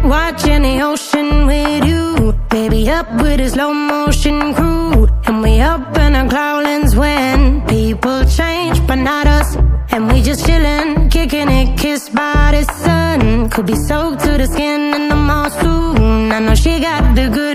Watching the ocean with you, baby, up with a slow motion crew. And we up in our clouds when people change, but not us. And we just chillin', kicking it, kissed by the sun. Could be soaked to the skin in the mall soon. I know she got the good